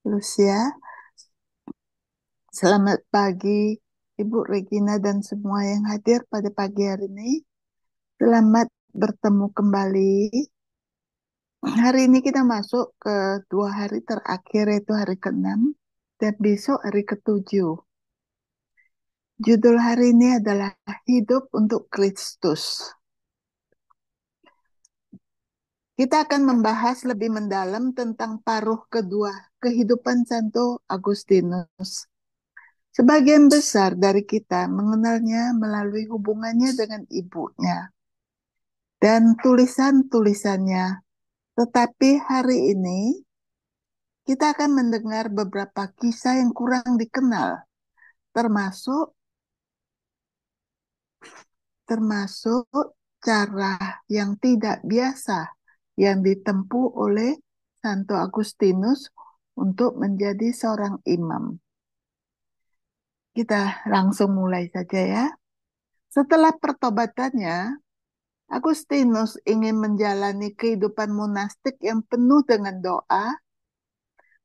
Lucia, selamat pagi Ibu Regina dan semua yang hadir pada pagi hari ini. Selamat bertemu kembali. Hari ini kita masuk ke 2 hari terakhir, yaitu hari ke-6 dan besok hari ke-7. Judul hari ini adalah Hidup untuk Kristus. Kita akan membahas lebih mendalam tentang paruh kedua kehidupan Santo Agustinus. Sebagian besar dari kita mengenalnya melalui hubungannya dengan ibunya dan tulisan-tulisannya. Tetapi hari ini kita akan mendengar beberapa kisah yang kurang dikenal, termasuk termasuk cara yang tidak biasa yang ditempuh oleh Santo Agustinus untuk menjadi seorang imam. Kita langsung mulai saja ya. Setelah pertobatannya, Agustinus ingin menjalani kehidupan monastik yang penuh dengan doa,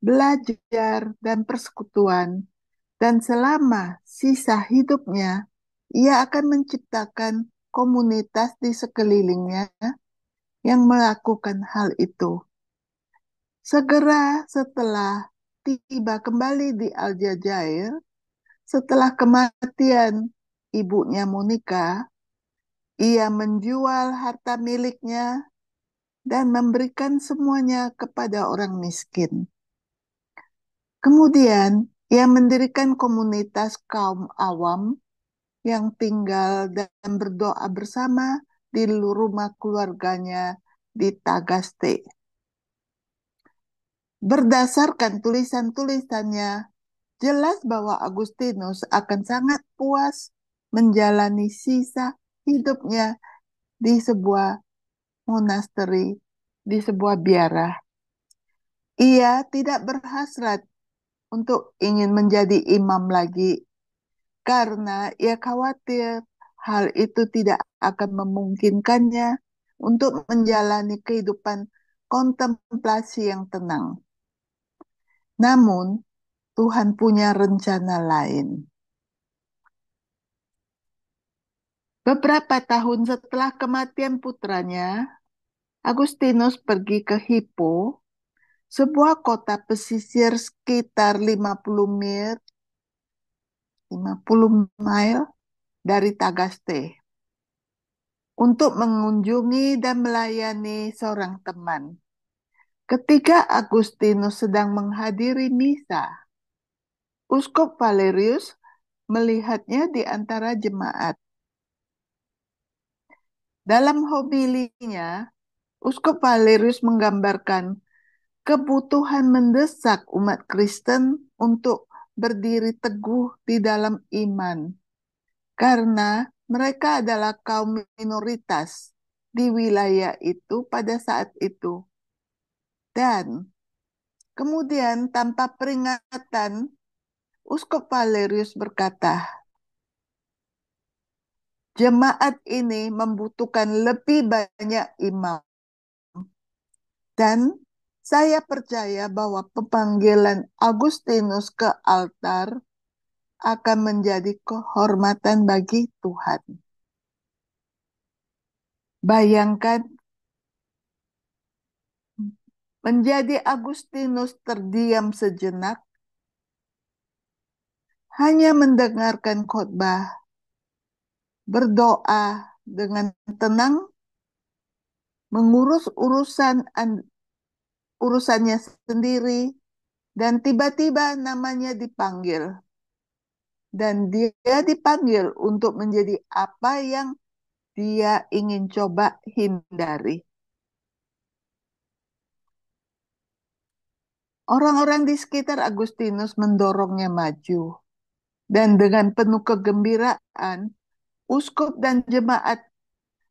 belajar, dan persekutuan. Dan selama sisa hidupnya, ia akan menciptakan komunitas di sekelilingnya yang melakukan hal itu. Segera setelah tiba kembali di Aljazair, setelah kematian ibunya Monica, ia menjual harta miliknya dan memberikan semuanya kepada orang miskin. Kemudian, ia mendirikan komunitas kaum awam yang tinggal dan berdoa bersama di rumah keluarganya di Tagaste. Berdasarkan tulisan-tulisannya, jelas bahwa Agustinus akan sangat puas menjalani sisa hidupnya di sebuah monasteri, di sebuah biara. Ia tidak berhasrat untuk ingin menjadi imam lagi karena ia khawatir hal itu tidak akan memungkinkannya untuk menjalani kehidupan kontemplasi yang tenang. Namun, Tuhan punya rencana lain. Beberapa tahun setelah kematian putranya, Agustinus pergi ke Hippo, sebuah kota pesisir sekitar 50 mil dari Tagaste, untuk mengunjungi dan melayani seorang teman. Ketika Agustinus sedang menghadiri misa, Uskup Valerius melihatnya di antara jemaat. Dalam hobilinya, Uskup Valerius menggambarkan kebutuhan mendesak umat Kristen untuk berdiri teguh di dalam iman, karena mereka adalah kaum minoritas di wilayah itu pada saat itu. Dan kemudian tanpa peringatan, Uskup Valerius berkata, jemaat ini membutuhkan lebih banyak imam. Dan saya percaya bahwa pemanggilan Agustinus ke altar akan menjadi kehormatan bagi Tuhan. Bayangkan, menjadi Agustinus terdiam sejenak, hanya mendengarkan khotbah, berdoa dengan tenang, mengurus urusannya sendiri, dan tiba-tiba namanya dipanggil. Dan dia dipanggil untuk menjadi apa yang dia ingin coba hindari. Orang-orang di sekitar Agustinus mendorongnya maju. Dan dengan penuh kegembiraan, uskup dan jemaat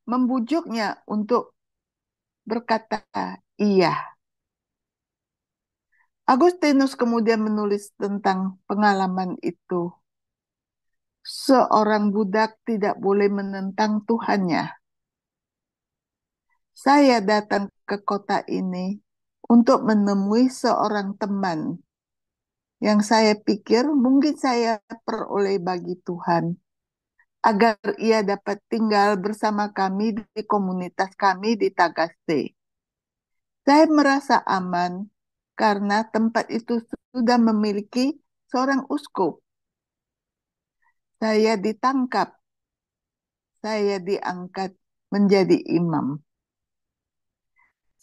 membujuknya untuk berkata iya. Agustinus kemudian menulis tentang pengalaman itu. Seorang budak tidak boleh menentang Tuhannya. Saya datang ke kota ini untuk menemui seorang teman yang saya pikir mungkin saya peroleh bagi Tuhan, agar ia dapat tinggal bersama kami di komunitas kami di Tagaste. Saya merasa aman karena tempat itu sudah memiliki seorang uskup. Saya ditangkap, saya diangkat menjadi imam.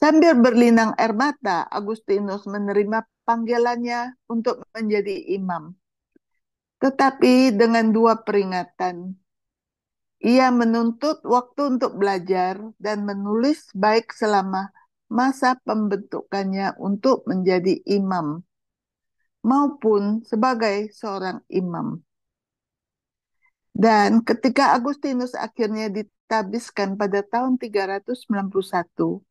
Sambil berlinang air mata, Agustinus menerima panggilannya untuk menjadi imam. Tetapi dengan dua peringatan. Ia menuntut waktu untuk belajar dan menulis baik selama masa pembentukannya untuk menjadi imam, maupun sebagai seorang imam. Dan ketika Agustinus akhirnya ditabiskan pada tahun 391,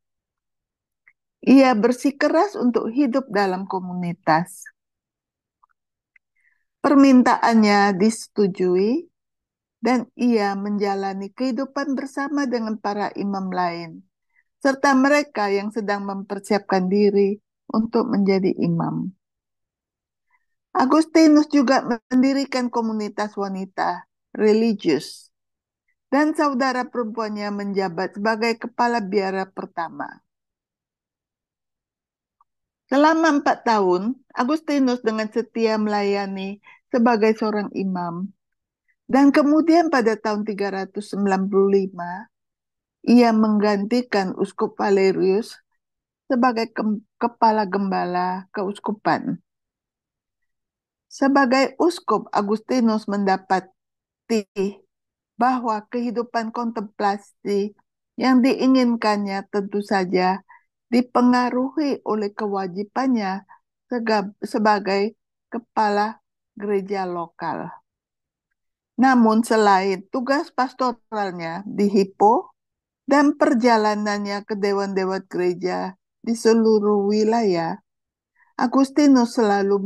ia bersikeras untuk hidup dalam komunitas. Permintaannya disetujui dan ia menjalani kehidupan bersama dengan para imam lain, serta mereka yang sedang mempersiapkan diri untuk menjadi imam. Agustinus juga mendirikan komunitas wanita religius, dan saudara perempuannya menjabat sebagai kepala biara pertama. Selama 4 tahun, Agustinus dengan setia melayani sebagai seorang imam. Dan kemudian pada tahun 395, ia menggantikan Uskup Valerius sebagai kepala gembala keuskupan. Sebagai uskup, Agustinus mendapati bahwa kehidupan kontemplasi yang diinginkannya tentu saja dipengaruhi oleh kewajibannya sebagai kepala gereja lokal. Namun selain tugas pastoralnya di Hippo dan perjalanannya ke dewan-dewan gereja di seluruh wilayah, Agustinus selalu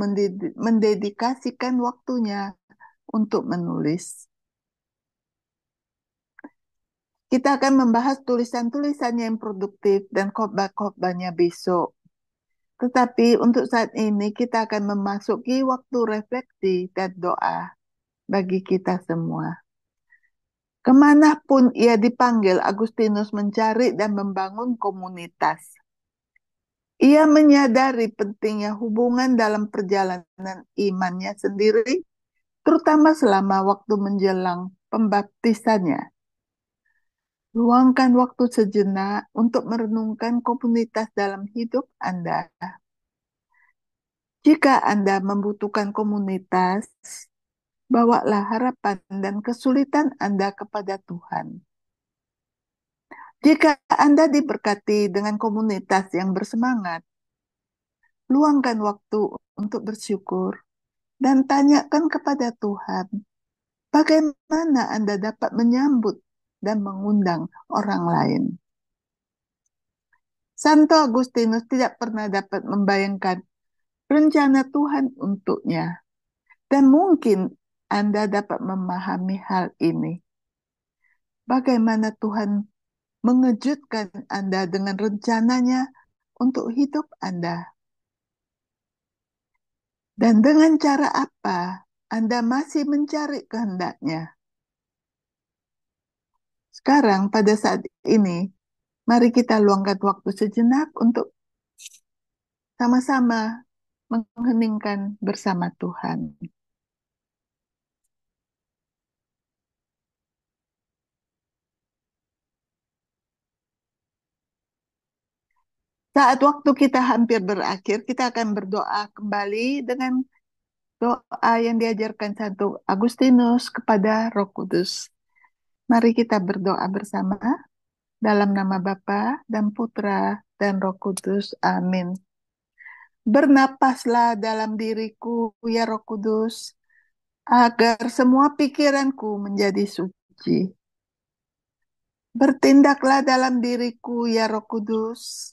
mendedikasikan waktunya untuk menulis. Kita akan membahas tulisan-tulisannya yang produktif dan khotbah-khotbahnya besok. Tetapi untuk saat ini kita akan memasuki waktu refleksi dan doa bagi kita semua. Kemanapun ia dipanggil, Agustinus mencari dan membangun komunitas. Ia menyadari pentingnya hubungan dalam perjalanan imannya sendiri, terutama selama waktu menjelang pembaptisannya. Luangkan waktu sejenak untuk merenungkan komunitas dalam hidup Anda. Jika Anda membutuhkan komunitas, bawalah harapan dan kesulitan Anda kepada Tuhan. Jika Anda diberkati dengan komunitas yang bersemangat, luangkan waktu untuk bersyukur dan tanyakan kepada Tuhan, bagaimana Anda dapat menyambut dan mengundang orang lain. Santo Agustinus tidak pernah dapat membayangkan rencana Tuhan untuknya. Dan mungkin Anda dapat memahami hal ini. Bagaimana Tuhan mengejutkan Anda dengan rencananya untuk hidup Anda. Dan dengan cara apa Anda masih mencari kehendaknya. Sekarang pada saat ini, mari kita luangkan waktu sejenak untuk sama-sama mengheningkan bersama Tuhan. Saat waktu kita hampir berakhir, kita akan berdoa kembali dengan doa yang diajarkan Santo Agustinus kepada Roh Kudus. Mari kita berdoa bersama dalam nama Bapa dan Putra dan Roh Kudus. Amin. Bernapaslah dalam diriku, ya Roh Kudus, agar semua pikiranku menjadi suci. Bertindaklah dalam diriku, ya Roh Kudus,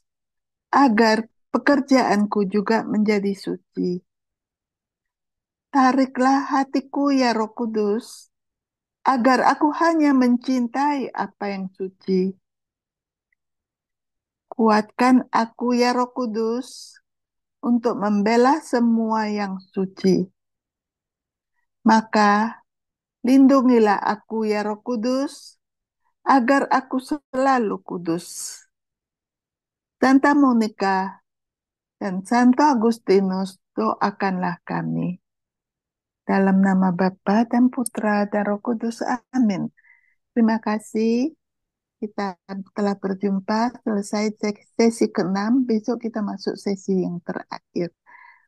agar pekerjaanku juga menjadi suci. Tariklah hatiku, ya Roh Kudus, agar aku hanya mencintai apa yang suci. Kuatkan aku ya Roh Kudus untuk membela semua yang suci. Maka lindungilah aku ya Roh Kudus, agar aku selalu kudus. Santa Monica dan Santo Agustinus, doakanlah kami. Dalam nama Bapa dan Putra dan Roh Kudus. Amin. Terima kasih. Kita telah berjumpa, selesai sesi ke-6. Besok kita masuk sesi yang terakhir.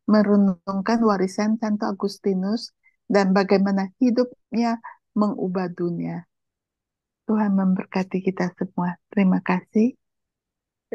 Merenungkan warisan Santo Agustinus dan bagaimana hidupnya mengubah dunia. Tuhan memberkati kita semua. Terima kasih.